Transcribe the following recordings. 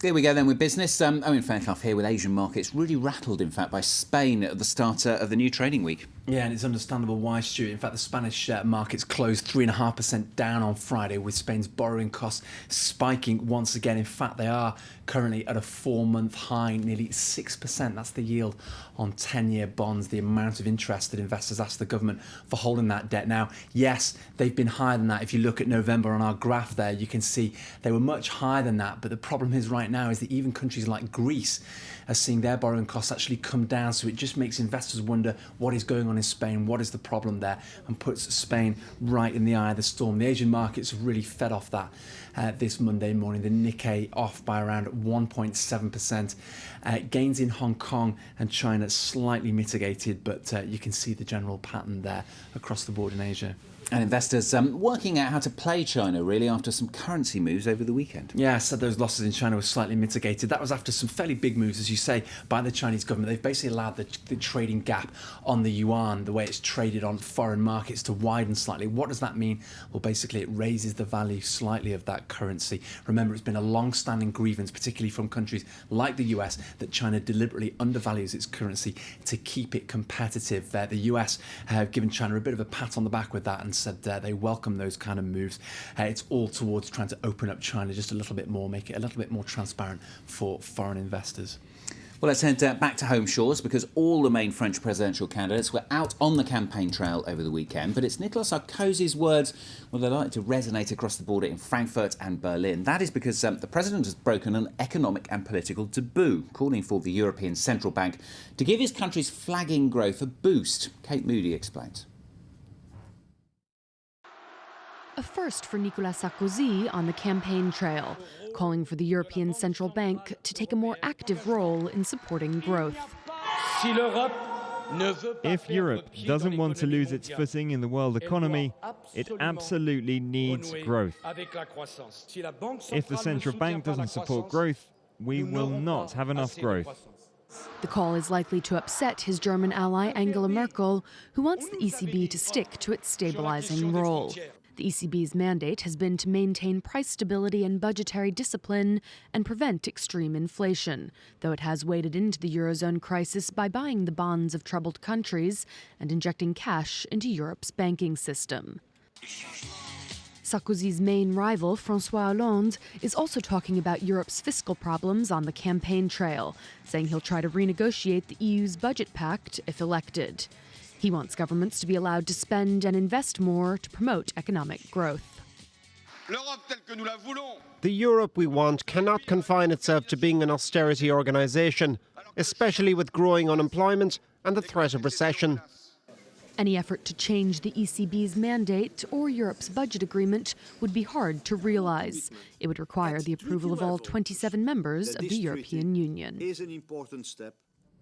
Here we go then with business. Owen Fairclough here with Asian markets really rattled, in fact, by Spain at the start of the new trading week. Yeah, and it's understandable why, Stuart. In fact, the Spanish markets closed 3.5% down on Friday, with Spain's borrowing costs spiking once again. In fact, they are currently at a 4-month high, nearly 6%. That's the yield on 10-year bonds, the amount of interest that investors ask the government for holding that debt. Now, yes, they've been higher than that. If you look at November on our graph there, you can see they were much higher than that. But the problem is right now is that even countries like Greece are seeing their borrowing costs actually come down. So it just makes investors wonder what is going on in Spain, what is the problem there, and puts Spain right in the eye of the storm. The Asian markets have really fed off that this Monday morning. The Nikkei off by around 1.7%. Gains in Hong Kong and China slightly mitigated, but you can see the general pattern there across the board in Asia. And investors working out how to play China, really, after some currency moves over the weekend. Yeah, so those losses in China were slightly mitigated. That was after some fairly big moves, as you say, by the Chinese government. They've basically allowed the trading gap on the yuan, the way it's traded on foreign markets, to widen slightly. What does that mean? Well, basically, it raises the value slightly of that currency. Remember, it's been a long-standing grievance, particularly from countries like the US, that China deliberately undervalues its currency to keep it competitive. The US have given China a bit of a pat on the back with that and said they welcome those kind of moves. It's all towards trying to open up China just a little bit more, make it a little bit more transparent for foreign investors. Well, let's head back to home shores, because all the main French presidential candidates were out on the campaign trail over the weekend. But it's Nicolas Sarkozy's words, well, they're likely to resonate across the border in Frankfurt and Berlin. That is because the president has broken an economic and political taboo, calling for the European Central Bank to give his country's flagging growth a boost. Kate Moody explains. A first for Nicolas Sarkozy on the campaign trail, calling for the European Central Bank to take a more active role in supporting growth. If Europe doesn't want to lose its footing in the world economy, it absolutely needs growth. If the central bank doesn't support growth, we will not have enough growth. The call is likely to upset his German ally Angela Merkel, who wants the ECB to stick to its stabilizing role. The ECB's mandate has been to maintain price stability and budgetary discipline and prevent extreme inflation, though it has waded into the Eurozone crisis by buying the bonds of troubled countries and injecting cash into Europe's banking system. Sarkozy's main rival, François Hollande, is also talking about Europe's fiscal problems on the campaign trail, saying he'll try to renegotiate the EU's budget pact if elected. He wants governments to be allowed to spend and invest more to promote economic growth. The Europe we want cannot confine itself to being an austerity organisation, especially with growing unemployment and the threat of recession. Any effort to change the ECB's mandate or Europe's budget agreement would be hard to realise. It would require the approval of all 27 members of the European Union.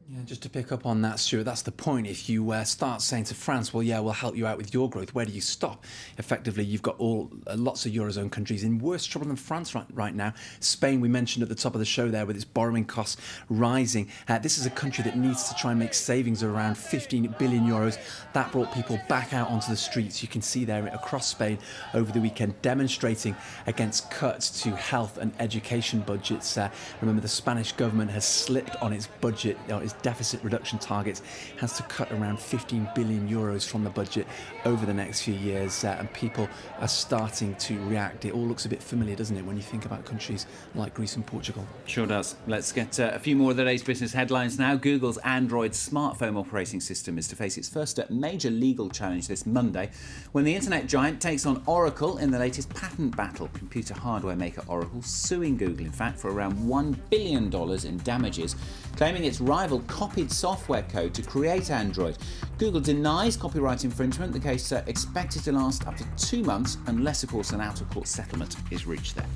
Yeah, just to pick up on that, Stuart, that's the point. If you start saying to France, well, yeah, we'll help you out with your growth, where do you stop? Effectively, you've got lots of Eurozone countries in worse trouble than France right now. Spain, we mentioned at the top of the show there, with its borrowing costs rising. This is a country that needs to try and make savings of around 15 billion euros. That brought people back out onto the streets. You can see there across Spain over the weekend, demonstrating against cuts to health and education budgets. Remember, the Spanish government has slipped on its budget, its deficit reduction targets, has to cut around 15 billion euros from the budget over the next few years, and people are starting to react. It all looks a bit familiar, doesn't it, when you think about countries like Greece and Portugal? Sure does. Let's get a few more of the day's business headlines now. Google's Android smartphone operating system is to face its first major legal challenge this Monday, when the internet giant takes on Oracle in the latest patent battle. Computer hardware maker Oracle suing Google, in fact, for around $1 billion in damages, claiming its rival copied software code to create Android. Google denies copyright infringement. The case expected to last up to 2 months, unless, of course, an out-of-court settlement is reached there.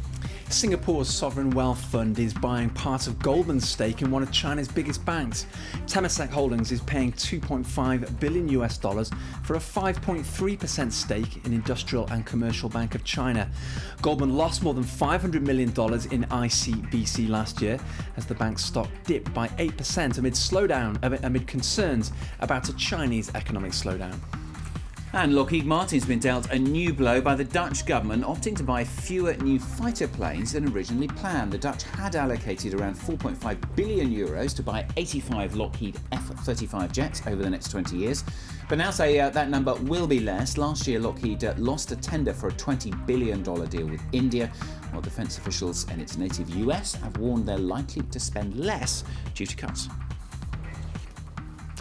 Singapore's sovereign wealth fund is buying part of Goldman's stake in one of China's biggest banks. Temasek Holdings is paying $2.5 billion for a 5.3% stake in Industrial and Commercial Bank of China. Goldman lost more than $500 million in ICBC last year, as the bank's stock dipped by 8% amid concerns about a Chinese economic slowdown. And Lockheed Martin's been dealt a new blow by the Dutch government, opting to buy fewer new fighter planes than originally planned. The Dutch had allocated around €4.5 billion to buy 85 Lockheed F-35 jets over the next 20 years. But now say that number will be less. Last year, Lockheed lost a tender for a $20 billion deal with India, while defence officials in its native US have warned they're likely to spend less due to cuts.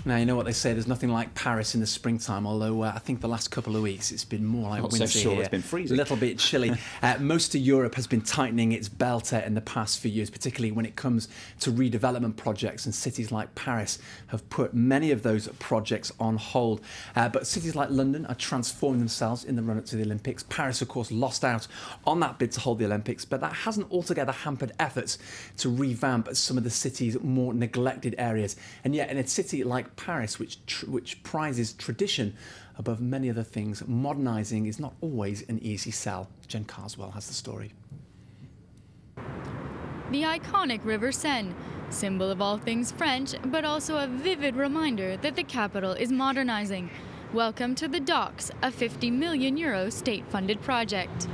Now, you know what they say, there's nothing like Paris in the springtime, although I think the last couple of weeks it's been more like winter here. It's been freezing. A little bit chilly. Most of Europe has been tightening its belt in the past few years, particularly when it comes to redevelopment projects, and cities like Paris have put many of those projects on hold. But cities like London are transforming themselves in the run-up to the Olympics. Paris, of course, lost out on that bid to hold the Olympics, but that hasn't altogether hampered efforts to revamp some of the city's more neglected areas. And yet, in a city like Paris, which prizes tradition above many other things, modernising is not always an easy sell. Jen Carswell has the story. The iconic River Seine, symbol of all things French, but also a vivid reminder that the capital is modernising. Welcome to the Docks, a €50 million state-funded project.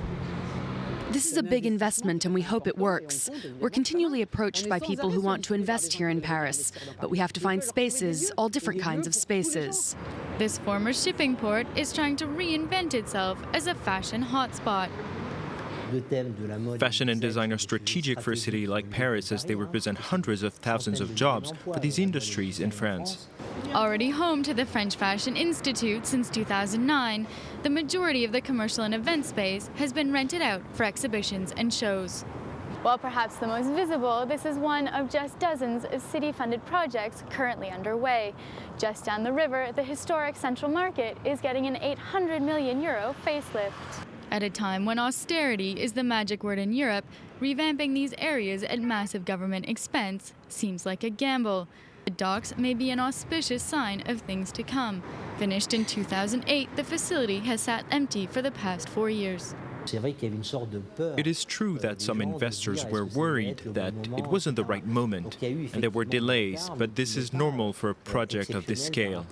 This is a big investment and we hope it works. We're continually approached by people who want to invest here in Paris, but we have to find spaces, all different kinds of spaces. This former shipping port is trying to reinvent itself as a fashion hotspot. Fashion and design are strategic for a city like Paris as they represent hundreds of thousands of jobs for these industries in France. Already home to the French Fashion Institute since 2009, the majority of the commercial and event space has been rented out for exhibitions and shows. While perhaps the most visible, this is one of just dozens of city-funded projects currently underway. Just down the river, the historic Central Market is getting an €800 million facelift. At a time when austerity is the magic word in Europe, revamping these areas at massive government expense seems like a gamble. The docks may be an auspicious sign of things to come. Finished in 2008, the facility has sat empty for the past 4 years. It is true that some investors were worried that it wasn't the right moment and there were delays, but this is normal for a project of this scale.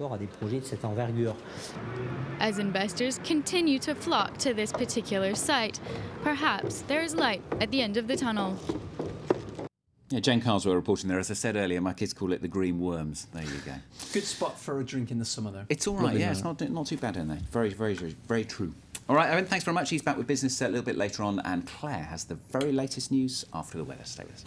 As investors continue to flock to this particular site, perhaps there is light at the end of the tunnel. Yeah, Jen Carswell reporting there. As I said earlier, my kids call it the green worms. There you go. Good spot for a drink in the summer, though. It's all right, yeah. It's not too bad in there. Very, very, very true. All right, Evan, thanks very much. He's back with business a little bit later on, and Claire has the very latest news after the weather. Stay with us.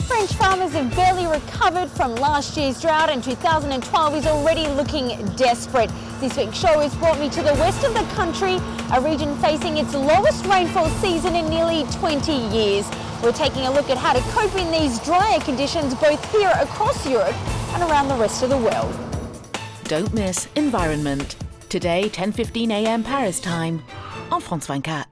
French farmers have barely recovered from last year's drought, and 2012 is already looking desperate. This week's show has brought me to the west of the country, a region facing its lowest rainfall season in nearly 20 years. We're taking a look at how to cope in these drier conditions both here across Europe and around the rest of the world. Don't miss Environment. Today, 10:15 a.m. Paris time on France 24.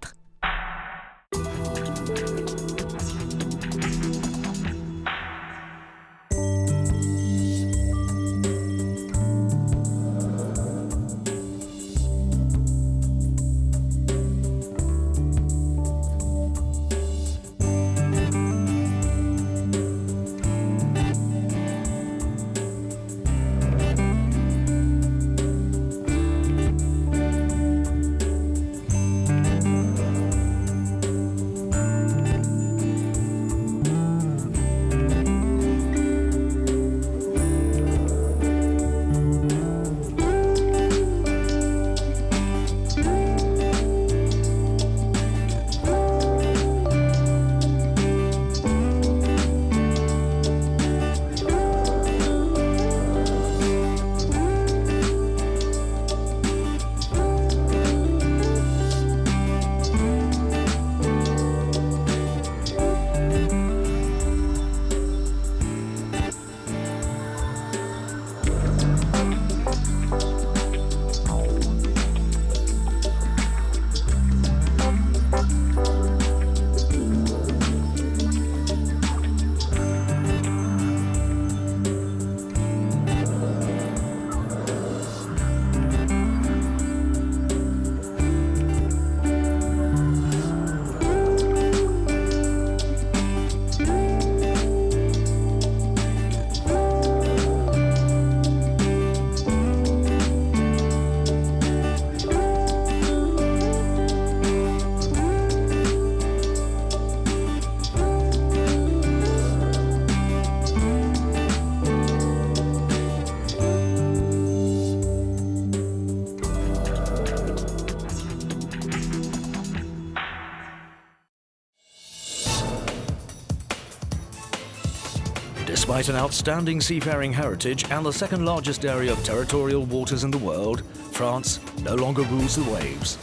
Despite an outstanding seafaring heritage and the second largest area of territorial waters in the world, France no longer rules the waves.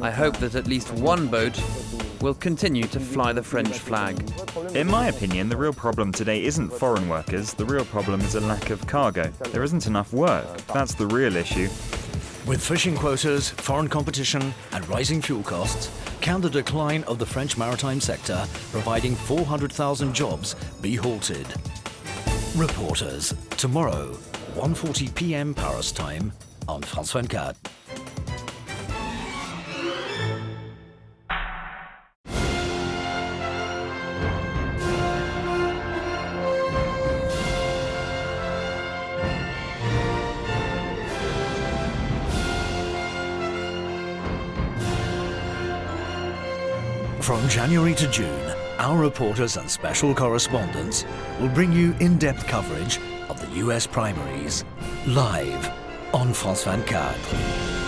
I hope that at least one boat will continue to fly the French flag. In my opinion, the real problem today isn't foreign workers. The real problem is a lack of cargo. There isn't enough work. That's the real issue. With fishing quotas, foreign competition and rising fuel costs, can the decline of the French maritime sector, providing 400,000 jobs, be halted? Reporters, tomorrow, 1:40 p.m. Paris time on France 24. From January to June, our reporters and special correspondents will bring you in-depth coverage of the US primaries, live on France 24.